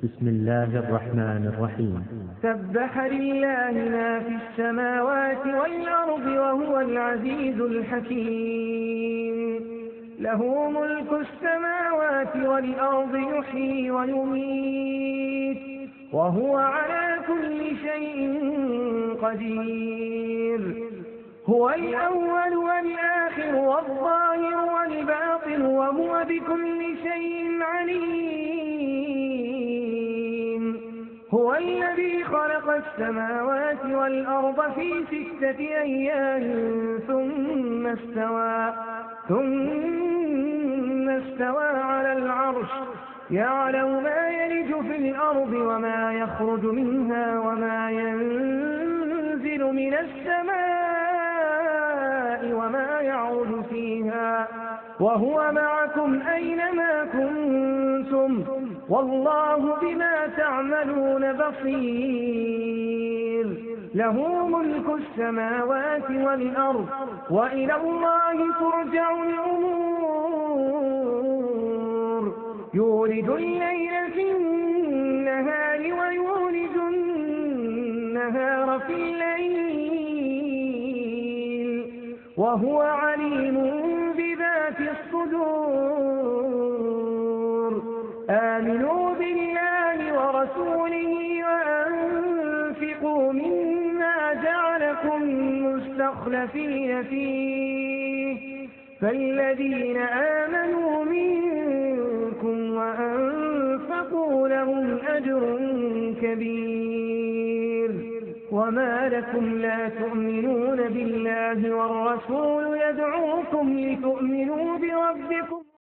بسم الله الرحمن الرحيم. سبح لله ما في السماوات والأرض وهو العزيز الحكيم. له ملك السماوات والأرض يحيي ويميت وهو على كل شيء قدير. هو الأول والآخر والظاهر والباطن وهو بكل شيء عليم. هو الذي خلق السماوات والأرض في 6 أيام ثم استوى على العرش يعلم ما يلج في الأرض وما يخرج منها وما ينزل من السماء وما يعرج فيها وهو معكم أينما كنتم والله بما تعملون بصير. له ملك السماوات والأرض وإلى الله ترجع الأمور. يولج الليل في النهار ويولج النهار في الليل وهو عليم بذات الصدور. آمنوا بالله ورسوله وأنفقوا مما جعلكم مستخلفين فيه فالذين آمنوا منكم وأنفقوا لهم أجر كبير. وما لكم لا تؤمنون بالله والرسول يدعوكم لتؤمنوا بربكم